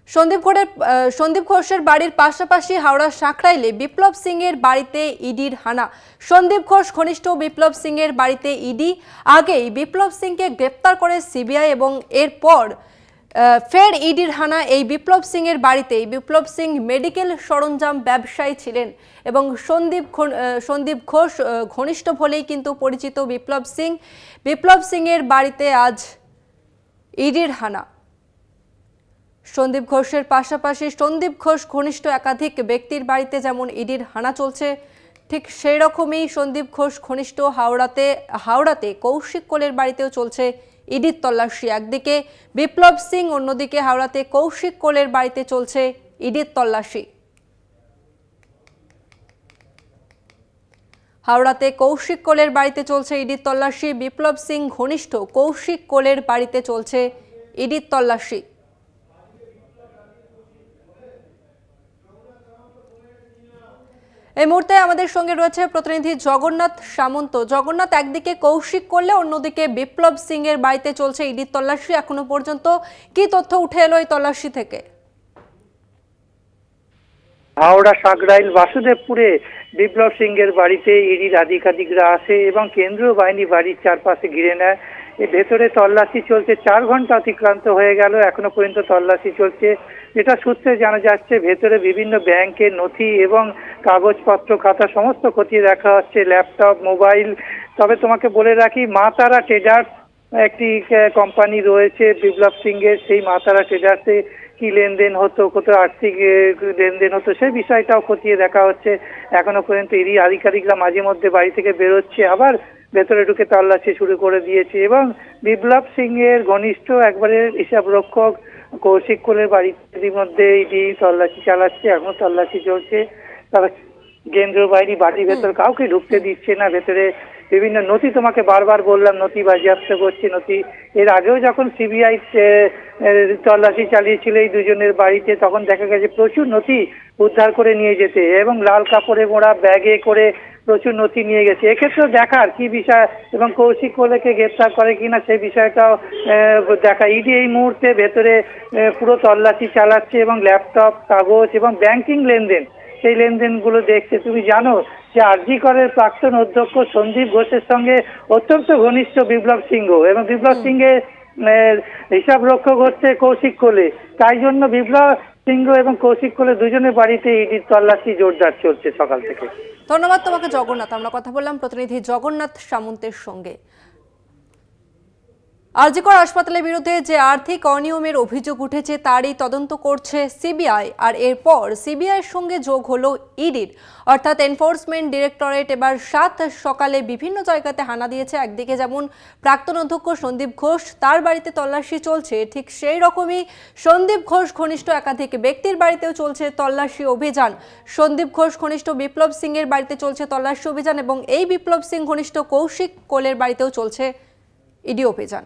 সন্দীপ ঘোষের বাড়ির পাশাপাশি হাওড়া সাঁকরাইলে বিপ্লব সিং এর বাড়িতে ইডির হানা। সন্দীপ ঘোষ ঘনিষ্ঠ বিপ্লব সিং এর বাড়িতে ইডি আগেই বিপ্লব সিংকে গ্রেপ্তার করে সিবিআই এবং এরপর ফের ইডির হানা এই বিপ্লব সিং এর বাড়িতে। বিপ্লব সিং মেডিকেল সরঞ্জাম ব্যবসায়ী ছিলেন এবং সন্দীপ ঘোষ ঘনিষ্ঠ বলেই কিন্তু পরিচিত বিপ্লব সিং এর বাড়িতে আজ ইডির হানা। সন্দীপ ঘোষের পাশাপাশি সন্দীপ ঘোষ ঘনিষ্ঠ একাধিক ব্যক্তির বাড়িতে যেমন ইডির হানা চলছে, ঠিক সেই রকমই সন্দীপ ঘোষ ঘনিষ্ঠ হাওড়াতে কৌশিক কোলের বাড়িতেও চলছে ইডির তল্লাশি। একদিকে বিপ্লব সিং, অন্যদিকে হাওড়াতে কৌশিক কোলের বাড়িতে চলছে ইডির তল্লাশি। হাওড়াতে কৌশিক কোলের বাড়িতে চলছে ইডির তল্লাশি। বিপ্লব সিং ঘনিষ্ঠ কৌশিক কোলের বাড়িতে চলছে ইডির তল্লাশি। এই মুহূর্তে আমাদের সঙ্গে রয়েছে প্রতিনিধি জগন্নাথ সামন্ত। জগন্নাথ, একদিকে কৌশিক কোলে, অন্যদিকে বিপ্লব সিং এর বাড়িতে চলছে ইডির তল্লাশি। এখনো পর্যন্ত কি তথ্য উঠে এলো এই তল্লাশি থেকে? হাওড়া সাঁকরাইল বাসুদেবপুরে বিপ্লব সিং এর বাড়িতে ইডির আধিকারিকরা আসে এবং কেন্দ্রীয় বাহিনী বাড়ির চারপাশে ঘিরে নেয়। ভেতরে তল্লাশি চলছে, 4 ঘন্টা অতিক্রান্ত হয়ে গেল, এখনো পর্যন্ত তল্লাশি চলছে। যেটা সূত্রে জানা যাচ্ছে, ভেতরে বিভিন্ন ব্যাংকের নথি এবং কাগজপত্র, খাতা সমস্ত খতিয়ে দেখা হচ্ছে, ল্যাপটপ, মোবাইল। তবে তোমাকে বলে রাখি, মা তারা ট্রেডার্স একটি কোম্পানি রয়েছে বিপ্লব সিং এর। সেই মা তারা ট্রেডার্সে কি লেনদেন হতো, কত আর্থিক লেনদেন হতো, সেই বিষয়টাও খতিয়ে দেখা হচ্ছে। এখনো পর্যন্ত ইডি আধিকারিকরা মাঝে মধ্যে বাড়ি থেকে বেরোচ্ছে, আবার ভেতরে ঢুকে তল্লাশি শুরু করে দিয়েছে। এবং বিপ্লব সিং এর ঘনিষ্ঠ একবারে হিসাব রক্ষক কৌশিক কোলের বাড়ির মধ্যে ইডি তল্লাশি চালাচ্ছে, এখনো তল্লাশি চলছে। তারা কেন্দ্রীয় বাহিনী বাড়ির ভেতর কাউকে ঢুকতে দিচ্ছে না। ভেতরে বিভিন্ন নথি, তোমাকে বারবার বললাম, নথি বাজেয়াপ্ত করছে। নথি এর আগেও যখন সিবিআই তল্লাশি চালিয়েছিল এই দুজনের বাড়িতে, তখন দেখা গেছে প্রচুর নথি উদ্ধার করে নিয়ে যেতে এবং লাল কাপড়ে মোড়া ব্যাগে করে প্রচুর নথি নিয়ে গেছে। এক্ষেত্রেও দেখার কি বিষয় এবং কৌশিক কোলেকে গ্রেপ্তার করে কিনা সেই বিষয়টাও দেখা। ইডি এই মুহূর্তে ভেতরে পুরো তল্লাশি চালাচ্ছে এবং ল্যাপটপ, কাগজ এবং ব্যাংকিং লেনদেন, সেই লেনদেনগুলো দেখছে। তুমি জানো যে আরজি করের প্রাক্তন অধ্যক্ষ সন্দীপ ঘোষের সঙ্গে অত্যন্ত ঘনিষ্ঠ বিপ্লব সিংহ, এবং বিপ্লব সিংহের হিসাব রক্ষক হচ্ছে কৌশিক কোলে। তাই জন্য বিপ্লব সিংহ এবং কৌশিক কোলে দুজনের বাড়িতে ইডির তল্লাশি জোরদার চলছে সকাল থেকে। ধন্যবাদ তোমাকে জগন্নাথ। আমরা কথা বললাম প্রতিনিধি জগন্নাথ সামন্তের সঙ্গে। আরজি কর হাসপাতালের বিরুদ্ধে যে আর্থিক অনিয়মের অভিযোগ উঠেছে তারই তদন্ত করছে সিবিআই, আর এরপর সিবিআইয়ের সঙ্গে যোগ হলো ইডির, অর্থাৎ এনফোর্সমেন্ট ডিরেক্টরেট এবার 7 সকালে বিভিন্ন জায়গাতে হানা দিয়েছে। একদিকে যেমন প্রাক্তন অধ্যক্ষ সন্দীপ ঘোষ, তার বাড়িতে তল্লাশি চলছে, ঠিক সেই রকমই সন্দীপ ঘোষ ঘনিষ্ঠ একাধিক ব্যক্তির বাড়িতেও চলছে তল্লাশি অভিযান। সন্দীপ ঘোষ ঘনিষ্ঠ বিপ্লব সিং এর বাড়িতে চলছে তল্লাশি অভিযান এবং এই বিপ্লব সিং ঘনিষ্ঠ কৌশিক কোলের বাড়িতেও চলছে ইডি অভিযান।